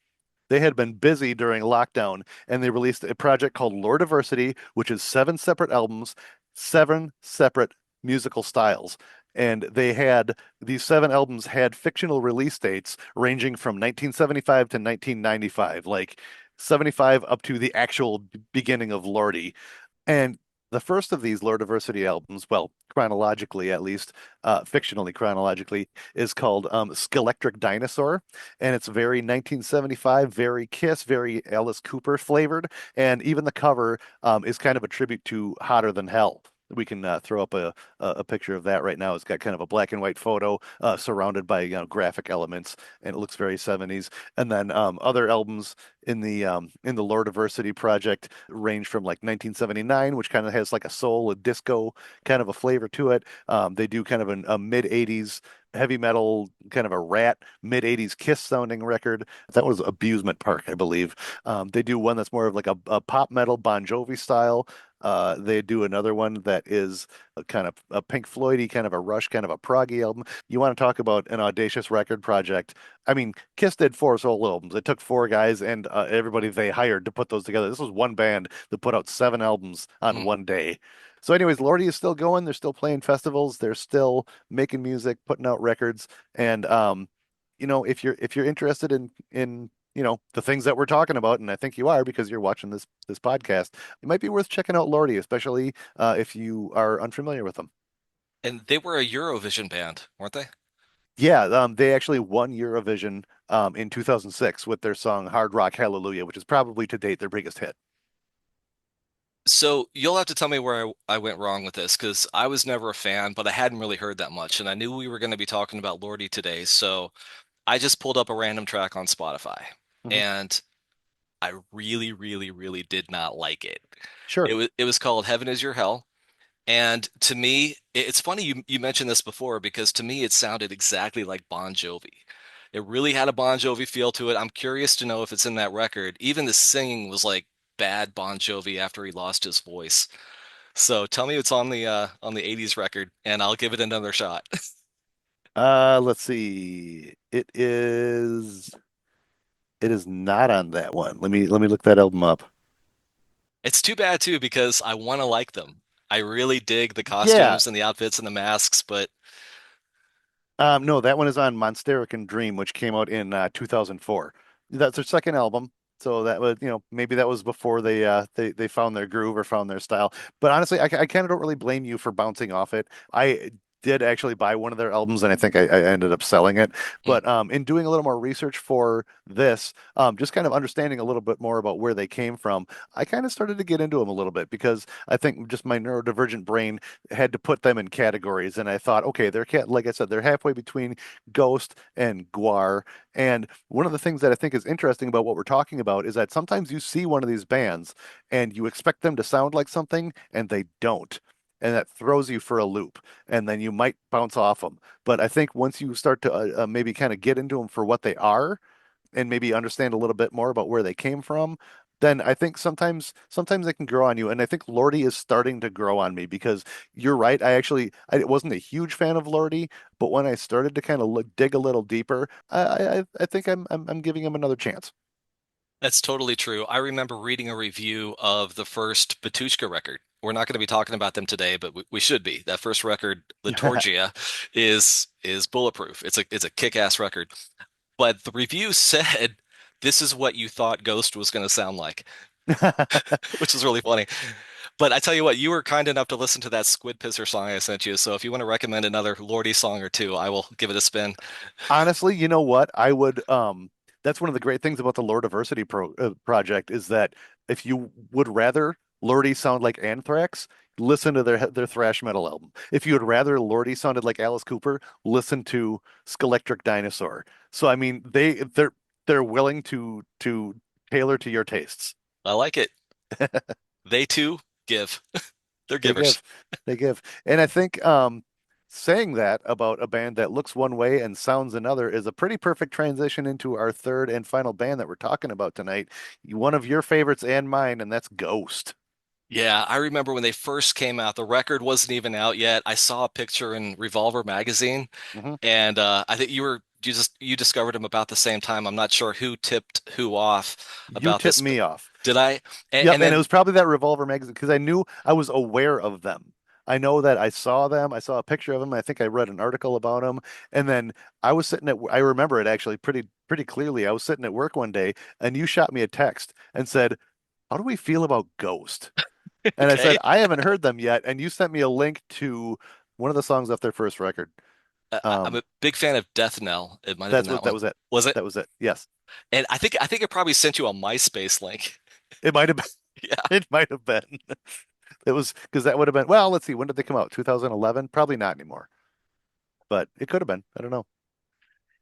They had been busy during lockdown, and they released a project called Lordiversity, which is 7 separate albums, 7 separate musical styles. And these 7 albums had fictional release dates ranging from 1975 to 1995, like 75 up to the actual beginning of Lordi. And the first of these Lordiversity albums, well, chronologically at least, fictionally chronologically, is called Skeletric Dinosaur. And it's very 1975, very Kiss, very Alice Cooper flavored. And even the cover is kind of a tribute to Hotter Than Hell. We can throw up a picture of that right now. It's got kind of a black and white photo surrounded by graphic elements, and it looks very 70s. And then other albums in the Lordiversity project range from like 1979, which kind of has like a soul, a disco kind of a flavor to it. They do kind of a mid 80s heavy metal, kind of a rat mid 80s Kiss sounding record. That was Abusement Park, I believe. They do one that's more of like a pop metal Bon Jovi style. They do another one that is a kind of a Pink Floydy, kind of a Rush, kind of a proggy album. You want to talk about an audacious record project? I mean, Kiss did 4 solo albums. It took 4 guys and everybody they hired to put those together. This was one band that put out 7 albums on Mm. one day. So, anyways, Lordi is still going. They're still playing festivals. They're still making music, putting out records. And if you're interested in the things that we're talking about, and I think you are because you're watching this podcast, it might be worth checking out Lordi, especially if you are unfamiliar with them. And they were a Eurovision band, weren't they? Yeah, they actually won Eurovision in 2006 with their song Hard Rock Hallelujah, which is probably to date their biggest hit. So you'll have to tell me where I went wrong with this because I was never a fan, but I hadn't really heard that much. And I knew we were going to be talking about Lordy today. So I just pulled up a random track on Spotify Mhm. and I really, really, really did not like it. Sure. It was called Heaven is Your Hell. And to me, it's funny you mentioned this before because to me it sounded exactly like Bon Jovi. It really had a Bon Jovi feel to it. I'm curious to know if it's in that record. Even the singing was like bad Bon Jovi after he lost his voice. So tell me it's on the 80s record and I'll give it another shot. Let's see. It is not on that one. Let me look that album up. It's too bad too because I want to like them. I really dig the Yeah. costumes and the outfits and the masks, but No, that one is on Monasteric and Dream, which came out in 2004. That's their second album. So that was, maybe that was before they found their groove or found their style. But honestly, I kind of don't really blame you for bouncing off it. I did actually buy one of their albums, and I think I ended up selling it. mm, But in doing a little more research for this, just kind of understanding a little bit more about where they came from, I kind of started to get into them a little bit because I think just my neurodivergent brain had to put them in categories. And I thought, okay, like I said, they're halfway between Ghost and Gwar. And one of the things that I think is interesting about what we're talking about is that sometimes you see one of these bands and you expect them to sound like something and they don't. And that throws you for a loop, and then you might bounce off them. But I think once you start to maybe kind of get into them for what they are, and maybe understand a little bit more about where they came from, then I think sometimes they can grow on you. And I think Lordi is starting to grow on me because you're right. I wasn't a huge fan of Lordi, but when I started to kind of dig a little deeper, I think I'm giving him another chance. that's totally true. I remember reading a review of the first Batushka record. We're not going to be talking about them today, but we should be. That first record, Liturgia, is bulletproof. It's a kick-ass record. But the review said this is what you thought Ghost was going to sound like, which is really funny. But I tell you what, you were kind enough to listen to that Squid Pisser song I sent you. So if you want to recommend another Lordy song or two, I will give it a spin. Honestly, you know what? I would that's one of the great things about the Lord Diversity project is that if you would rather Lordi sound like Anthrax, listen to their thrash metal album. If you would rather Lordi sounded like Alice Cooper, listen to Skeletric Dinosaur. So I mean, they're willing to tailor to your tastes. I like it. They too give. They're They givers. give. They give. And I think saying that about a band that looks one way and sounds another is a pretty perfect transition into our third and final band that we're talking about tonight. One of your favorites and mine, and that's Ghost. Yeah, I remember when they first came out, the record wasn't even out yet. I saw a picture in Revolver magazine, Hmm. and I think you discovered them about the same time. I'm not sure who tipped who off You about tipped this, but me off. did I? Yep, And and it then was probably that Revolver magazine because I knew I was aware of them. I know that I saw them. I saw a picture of them. I think I read an article about them. And then I was sitting I remember it actually pretty clearly. I was sitting at work one day and you shot me a text and said, "How do we feel about Ghost?" And I said, okay, "I haven't heard them yet." And you sent me a link to one of the songs off their first record. I'm Um, a big fan of Death Knell. It might have been that's that what that one. was it. Was it? That was it. Yes. And I think it probably sent you a MySpace link. It might have been. Yeah. It might have been. It was because that would have been, well, let's see, when did they come out? 2011? Probably not anymore, but it could have been. I don't know.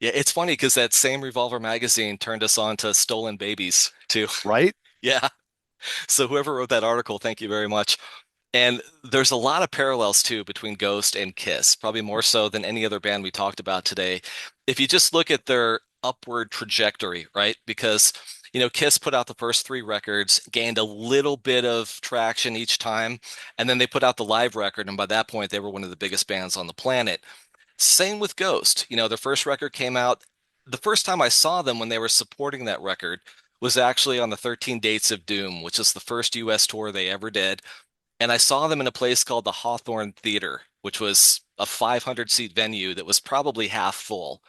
Yeah, it's funny because that same Revolver magazine turned us on to Stolen Babies too. Right? Yeah. So whoever wrote that article, thank you very much. And there's a lot of parallels too between Ghost and Kiss, probably more so than any other band we talked about today. If you just look at their upward trajectory, right? Because, Kiss put out the first three records, gained a little bit of traction each time, and then they put out the live record, and by that point, they were one of the biggest bands on the planet. Same with Ghost. Their first record came out. The first time I saw them when they were supporting that record was actually on the 13 Dates of Doom, which is the first US tour they ever did. And I saw them in a place called the Hawthorne Theater, which was a 500 seat venue that was probably half full.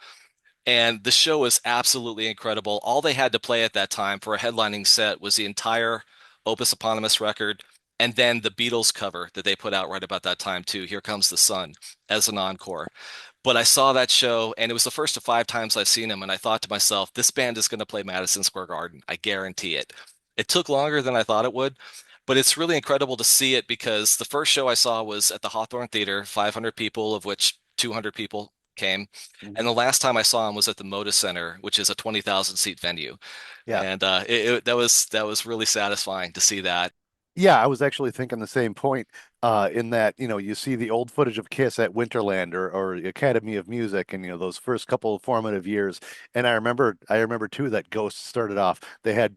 And the show was absolutely incredible. All they had to play at that time for a headlining set was the entire Opus Eponymous record and then the Beatles cover that they put out right about that time too, Here Comes the Sun, as an encore. But I saw that show, and it was the first of five times I've seen him, and I thought to myself, this band is going to play Madison Square Garden. I guarantee it. It took longer than I thought it would, but it's really incredible to see it because the first show I saw was at the Hawthorne Theater, 500 people, of which 200 people came. And Mhm. the last time I saw him was at the Moda Center, which is a 20,000 seat venue. Yeah. And that was really satisfying to see that. Yeah, I was actually thinking the same point in that, you see the old footage of Kiss at Winterland or Academy of Music and, those first couple of formative years. And I remember too that Ghost started off. They had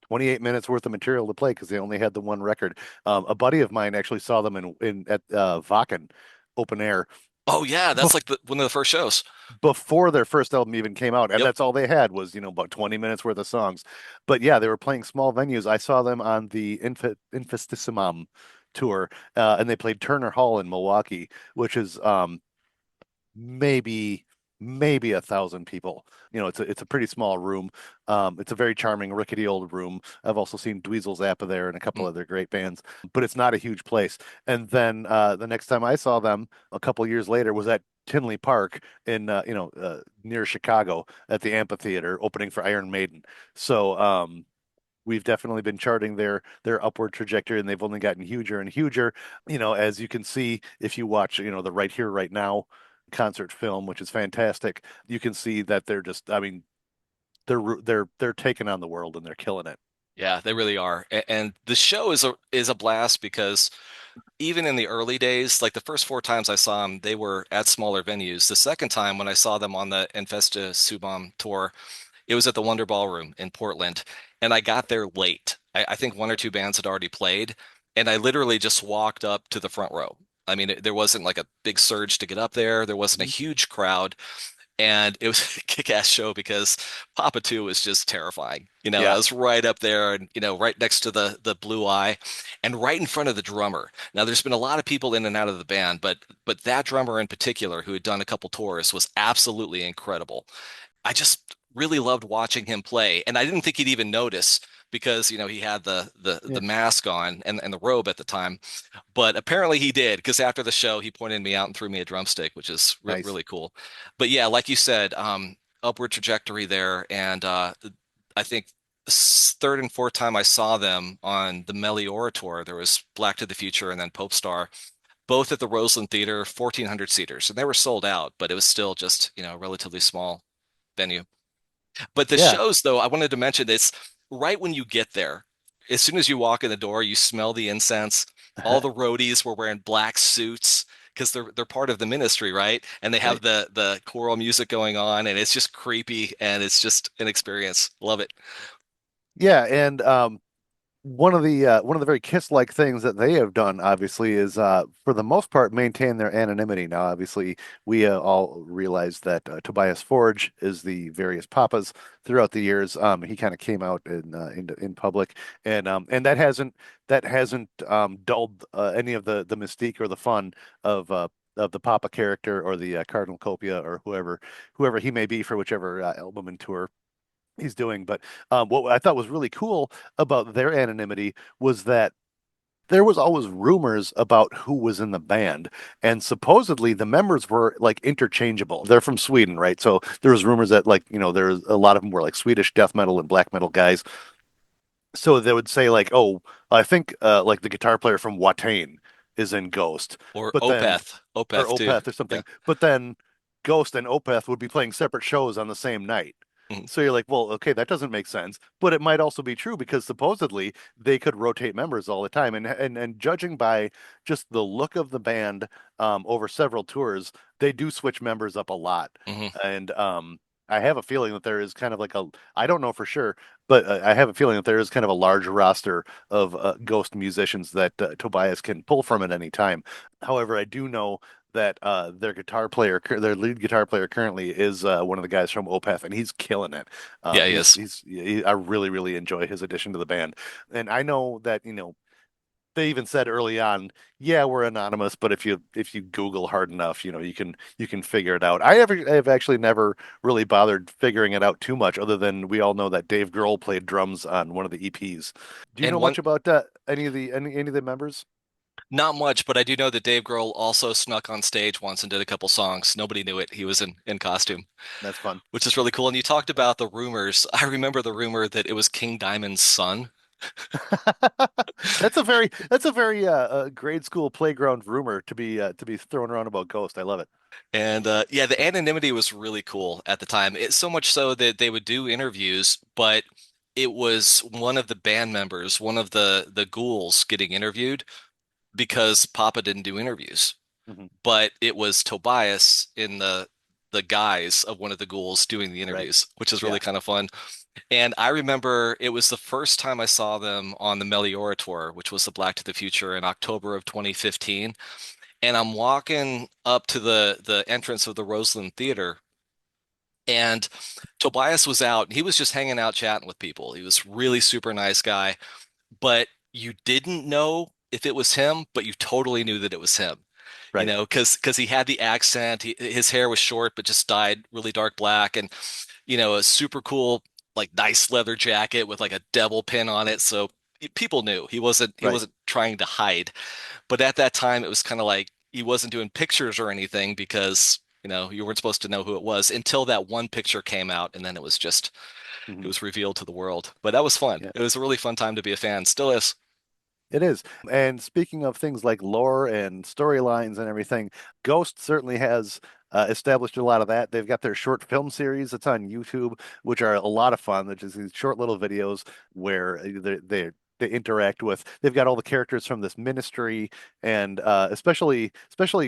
28 minutes worth of material to play because they only had the one record. A buddy of mine actually saw them in at Wacken open air Oh yeah, that's like one of the first shows. before their first album even came out, and Yep. that's all they had was about 20 minutes worth of songs. But yeah, they were playing small venues. I saw them on the Infestissimum tour, and they played Turner Hall in Milwaukee, which is maybe maybe 1,000 people. It's a pretty small room. It's a very charming, rickety old room. I've also seen Dweezil Zappa there and a couple Mm. other great bands, but it's not a huge place. And then the next time I saw them a couple years later was at Tinley Park in near Chicago at the amphitheater opening for Iron Maiden. So we've definitely been charting their upward trajectory, and they've only gotten huger and huger. As you can see if you watch, the Right Here, Right Now concert film, which is fantastic. You can see that they're just, I mean, they're taking on the world and they're killing it. Yeah, they really are. And the show is a blast because even in the early days, like the first four times I saw them, they were at smaller venues. The second time when I saw them on the Infesta Subom tour, it was at the Wonder Ballroom in Portland, and I got there late. I think one or two bands had already played, and I literally just walked up to the front row. I mean, there wasn't like a big surge to get up there. There wasn't a Mhm. huge crowd. And it was a kick-ass show because Papa 2 was just terrifying. I Yeah, was right up there and, right next to the blue eye and right in front of the drummer. Now there's been a lot of people in and out of the band, but that drummer in particular who had done a couple tours was absolutely incredible. I just really loved watching him play, and I didn't think he'd even notice because he had the yeah, mask on and the robe at the time. But apparently he did because after the show, he pointed me out and threw me a drumstick, which is nice. really cool. But yeah, like you said, upward trajectory there. And I think third and fourth time I saw them on the Meliora tour, there was Black to the Future and then Pope Star, both at the Roseland Theater, 1,400 seaters. And they were sold out, but it was still just, a relatively small venue. But the Yeah. shows, though, I wanted to mention this right when you get there. as soon as you walk in the door, you smell the incense. All the roadies were wearing black suits because they're part of the ministry, right? And they Right. have the choral music going on, and it's just creepy and it's just an experience. Love it. Yeah, and one of the very Kiss-like things that they have done, obviously, is for the most part maintain their anonymity. Now, obviously, we all realize that Tobias Forge is the various papas throughout the years. He kind of came out in public, and that hasn't dulled any of the mystique or the fun of the Papa character or the Cardinal Copia or whoever he may be for whichever album and tour he's doing. But what I thought was really cool about their anonymity was that there was always rumors about who was in the band, and supposedly the members were like interchangeable. They're from Sweden, right? So there was rumors that like there's a lot of them were like Swedish death metal and black metal guys. So they would say like, oh, I think like the guitar player from Watain is in Ghost, Or but then Opeth, or Opeth too. Opeth or Yeah. something. But then Ghost and Opeth would be playing separate shows on the same night. Mhm. So you're like, well, okay, that doesn't make sense. But it might also be true because supposedly they could rotate members all the time. And judging by just the look of the band over several tours, they do switch members up a lot. Mhm. And I have a feeling that there is kind of like I don't know for sure, but I have a feeling that there is kind of a large roster of Ghost musicians that Tobias can pull from at any time. However, I do know that their lead guitar player currently is one of the guys from Opeth, and he's killing it. Yeah, he is. I really, really enjoy his addition to the band. And I know that, they even said early on, yeah, we're anonymous, but if you Google hard enough, you can figure it out. I've actually never really bothered figuring it out too much, other than we all know that Dave Grohl played drums on one of the EPs. Do you And know one much about any of the members? Not much, but I do know that Dave Grohl also snuck on stage once and did a couple songs. Nobody knew it. He was in costume, That's fun. which is really cool. And you talked about the rumors. I remember the rumor that it was King Diamond's son. That's a very grade school playground rumor to be thrown around about Ghost. I love it. And yeah, the anonymity was really cool at the time. It's so much so that they would do interviews, but it was one of the band members, one of the ghouls getting interviewed because Papa didn't do interviews. Mhm. But it was Tobias in the guise of one of the ghouls doing the Right. interviews, which is really Yeah. kind of fun. And I remember it was the first time I saw them on the Meliora tour, which was the Black to the Future in October of 2015. And I'm walking up to the entrance of the Roseland Theater, and Tobias was out. He was just hanging out chatting with people. He was really super nice guy, but you didn't know if it was him, but you totally knew that it was him. Right. Because he had the accent. His hair was short, but just dyed really dark black, and a super cool, like nice leather jacket with like a devil pin on it. So people knew he Right. wasn't trying to hide. But at that time, it was kind of like he wasn't doing pictures or anything because you weren't supposed to know who it was until that one picture came out, and then it Mhm. was revealed to the world. But that was fun. Yeah. It was a really fun time to be a fan. Still is. It is. And speaking of things like lore and storylines and everything, Ghost certainly has established a lot of that. They've got their short film series that's on YouTube, which are a lot of fun. Which is these short little videos where they interact with. They've got all the characters from this ministry, and especially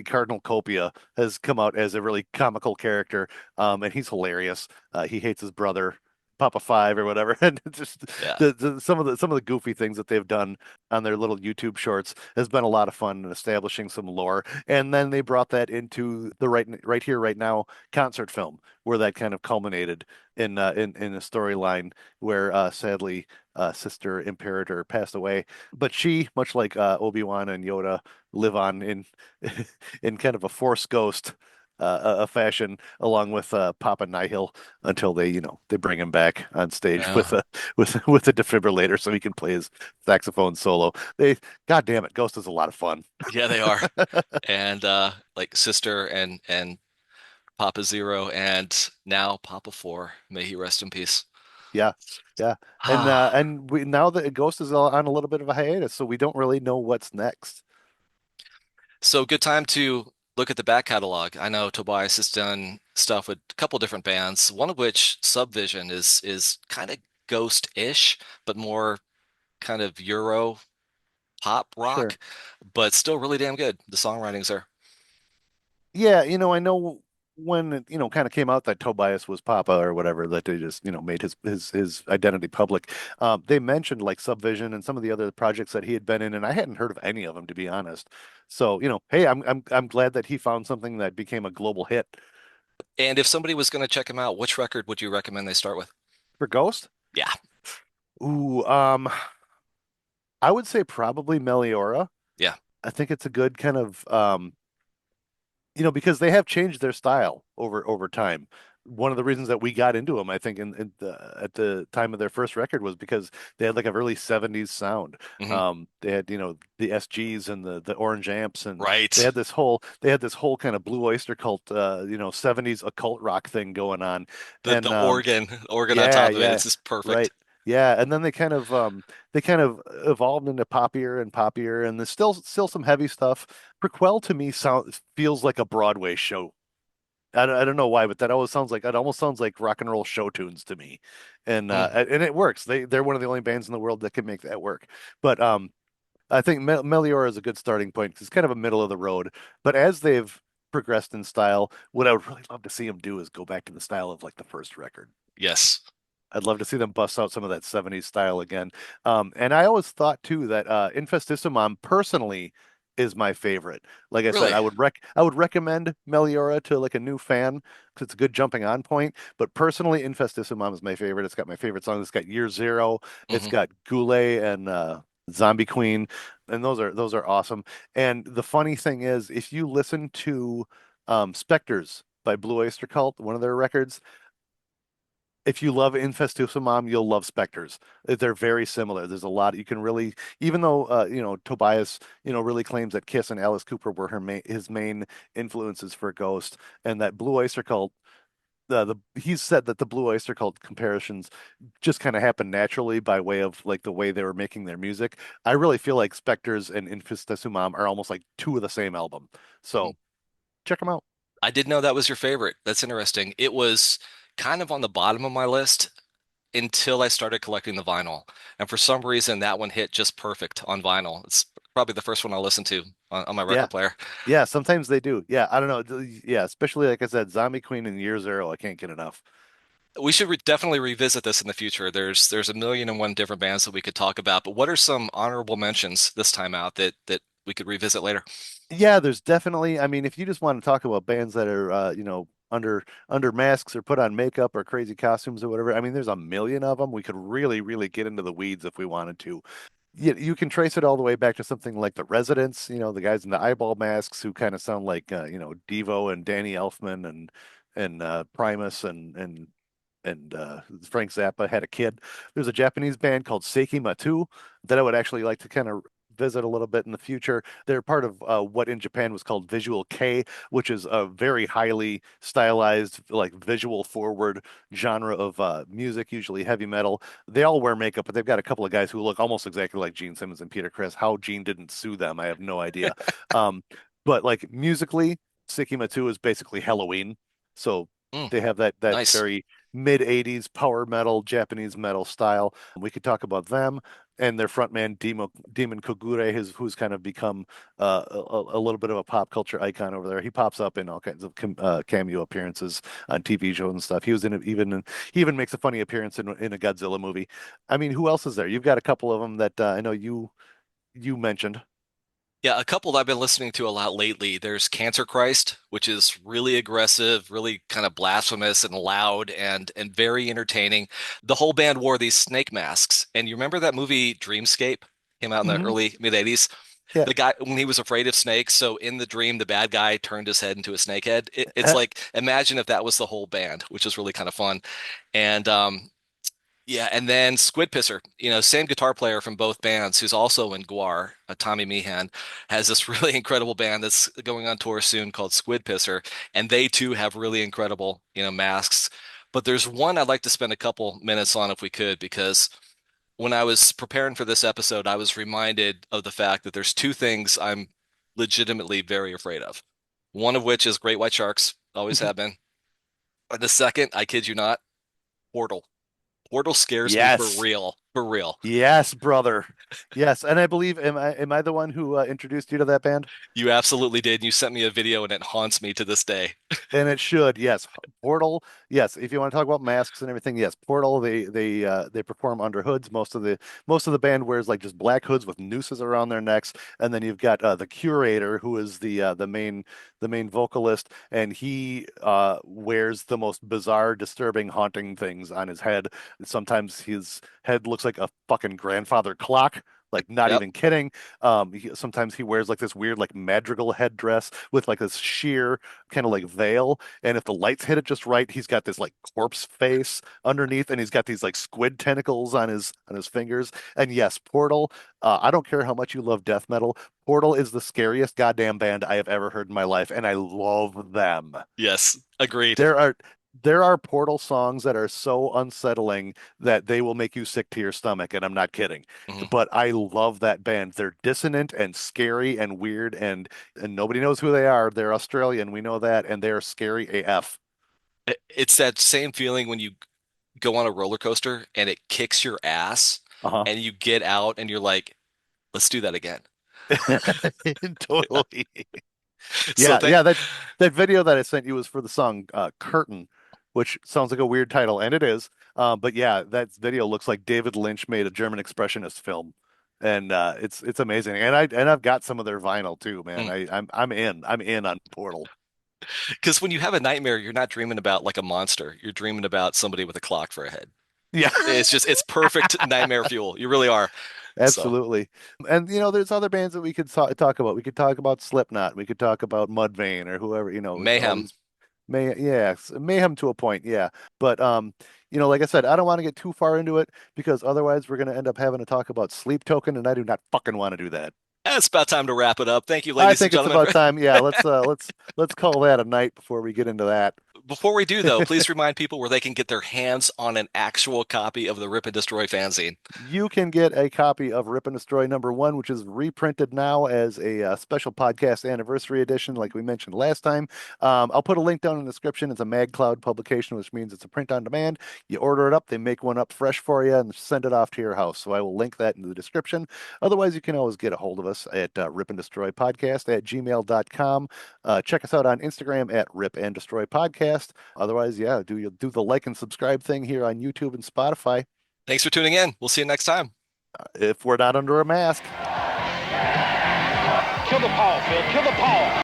Cardinal Copia has come out as a really comical character, and he's hilarious. He hates his brother. Papa Five or whatever, and it's just Yeah. some of the goofy things that they've done on their little YouTube shorts has been a lot of fun in establishing some lore. And then they brought that into the right here, right now concert film, where that kind of culminated in a storyline where sadly Sister Imperator passed away. But she, much like Obi-Wan and Yoda, live on in in kind of a force ghost a fashion along with Papa Nihil until they bring him back on stage Yeah. with a defibrillator so he can play his saxophone solo. God damn it, Ghost is a lot of fun. Yeah, they are. And like Sister and Papa Zero and now Papa Four. May he rest in peace. Yeah, yeah, and we now that Ghost is on a little bit of a hiatus, so we don't really know what's next. So good time to look at the back catalog. I know Tobias has done stuff with a couple different bands, one of which Subvision is kind of ghost-ish, but more kind of Euro pop Sure. rock, but still really damn good. The songwriting's there. Yeah, I know when it, kind of came out that Tobias was Papa or whatever, that they just, made his identity public. They mentioned like Subvision and some of the other projects that he had been in, and I hadn't heard of any of them, to be honest. So, hey, I'm glad that he found something that became a global hit. And if somebody was going to check him out, which record would you recommend they start with? For Ghost? Yeah, Ooh, I would say probably Meliora. yeah. I think it's a good kind of because they have changed their style over time. One of the reasons that we got into them, I think, at the time of their first record was because they had like a really 70s sound. Hmm. They had, the SGs and the orange amps, and Right. they had this whole kind of Blue Oyster Cult, 70s occult rock thing going on. The And organ on yeah, top of it, yeah, it's just perfect. right. Yeah, and then they kind of evolved into poppier and poppier, and there's still some heavy stuff. Prequel to me feels like a Broadway show. I don't know why, but it almost sounds like rock and roll show tunes to me, Mm, and it works. They're one of the only bands in the world that can make that work. But I think Meliora is a good starting point because it's kind of a middle of the road. But as they've progressed in style, what I would really love to see them do is go back to the style of like the first record. yes. I'd love to see them bust out some of that 70s style again. And I always thought too that Infestissimum personally is my favorite. Like I said, Really? I would recommend Meliora to like a new fan because it's a good jumping on point. But personally, Infestissimum is my favorite. It's got my favorite song. It's got Year Zero. It's Hmm. got Goulet and Zombie Queen, and those are awesome. And the funny thing is, if you listen to Spectres by Blue Oyster Cult, one of their records, if you love Infestusumam, you'll love Spectres. They're very similar. There's a lot you can really, even though Tobias, really claims that Kiss and Alice Cooper were his main influences for Ghost, and that Blue Oyster Cult. He's said that the Blue Oyster Cult comparisons just kind of happened naturally by way of like the way they were making their music. I really feel like Spectres and Infestusumam are almost like two of the same album. So check them out. I did know that was your favorite. That's interesting. It was kind of on the bottom of my list until I started collecting the vinyl. And for some reason, that one hit just perfect on vinyl. It's probably the first one I'll listen to on my Yeah. record player. Yeah, sometimes they do. Yeah, I don't know. Yeah, especially like I said, Zombie Queen and Year Zero, I can't get enough. We should definitely revisit this in the future. There's a million and one different bands that we could talk about, but what are some honorable mentions this time out that we could revisit later? Yeah, there's definitely, I mean, if you just want to talk about bands that are under masks or put on makeup or crazy costumes or whatever, I mean, there's a million of them. We could really get into the weeds if we wanted to. You can trace it all the way back to something like the Residents, the guys in the eyeball masks who kind of sound like Devo and Danny Elfman and Primus and Frank Zappa had a kid. There's a Japanese band called Seiki Matu that I would actually like to kind of visit a little bit in the future. They're part of what in Japan was called Visual Kei, which is a very highly stylized, like visual forward genre of music, usually heavy metal. They all wear makeup, but they've got a couple of guys who look almost exactly like Gene Simmons and Peter Criss. How Gene didn't sue them, I have no idea. Um, but like musically, Seiki Matu is basically Halloween. So Mm, they have that nice. very mid 80s power metal, Japanese metal style. We could talk about them and their frontman Demon Kogure, who's kind of become a little bit of a pop culture icon over there. He pops up in all kinds of cameo appearances on TV shows and stuff. He was in it he even makes a funny appearance in a Godzilla movie. I mean, who else is there? You've got a couple of them that I know you mentioned. Yeah, a couple that I've been listening to a lot lately. There's Cancer Christ, which is really aggressive, really kind of blasphemous and loud and very entertaining. The whole band wore these snake masks. And you remember that movie Dreamscape? Came out in the Hmm. early mid 80s. Yeah. The guy when he was afraid of snakes, so in the dream the bad guy turned his head into a snake head. It's Uh, like imagine if that was the whole band, which is really kind of fun. And yeah, and then Squid Pisser, same guitar player from both bands, who's also in Gwar, Tommy Meehan, has this really incredible band that's going on tour soon called Squid Pisser, and they too have really incredible, masks. But there's one I'd like to spend a couple minutes on if we could, because when I was preparing for this episode, I was reminded of the fact that there's two things I'm legitimately very afraid of. One of which is great white sharks, always have been. And the second, I kid you not, Portal. Portal scares me for yes. real. For real. Yes, brother. Yes, and I believe am I the one who introduced you to that band? You absolutely did. You sent me a video and it haunts me to this day. And it should, yes. Portal, yes. If you want to talk about masks and everything, yes. Portal, they perform under hoods. Most of the band wears like just black hoods with nooses around their necks, and then you've got the curator, who is the main vocalist, and he wears the most bizarre, disturbing, haunting things on his head. Sometimes his head looks like a fucking grandfather clock. Like not Yep. even kidding. Sometimes he wears like this weird like madrigal headdress with like this sheer kind of like veil. And if the lights hit it just right, he's got this like corpse face underneath, and he's got these like squid tentacles on his fingers. And yes, Portal. I don't care how much you love death metal. Portal is the scariest goddamn band I have ever heard in my life, and I love them. Yes. Agreed. There are there are Portal songs that are so unsettling that they will make you sick to your stomach, and I'm not kidding. Mhm. But I love that band. They're dissonant and scary and weird, and nobody knows who they are. They're Australian, we know that, and they're scary AF. It's that same feeling when you go on a roller coaster and it kicks your ass Uh-huh. and you get out and you're like, let's do that again. Totally. So Yeah, yeah, that video that I sent you was for the song Curtain, which sounds like a weird title, and it is. But yeah, that video looks like David Lynch made a German expressionist film. And it's amazing. And I've got some of their vinyl too, man. I'm in on Portal. because when you have a nightmare, you're not dreaming about like a monster. You're dreaming about somebody with a clock for a head. Yeah. It's perfect nightmare fuel. You really are. So Absolutely. And there's other bands that we could talk about. We could talk about Slipknot. We could talk about Mudvayne or whoever, all mayhem. these mayhem to a point, yeah. But like I said, I don't want to get too far into it because otherwise we're going to end up having to talk about Sleep Token, and I do not fucking want to do that. It's about time to wrap it up. Thank you, I ladies and think it's gentlemen. about time. Yeah, let's call that a night before we get into that. Before we do, though, please remind people where they can get their hands on an actual copy of the Rip and Destroy fanzine. You can get a copy of Rip and Destroy #1, which is reprinted now as a special podcast anniversary edition, like we mentioned last time. I'll put a link down in the description. It's a MagCloud publication, which means it's a print on demand. You order it up, they make one up fresh for you and send it off to your house. So I will link that in the description. Otherwise, you can always get a hold of us at Rip and Destroy Podcast at gmail.com. Check us out on Instagram at Rip and Destroy Podcast. Otherwise, yeah, do the like and subscribe thing here on YouTube and Spotify. Thanks for tuning in. We'll see you next time. If we're not under a mask. Kill the power, Phil. Kill the power.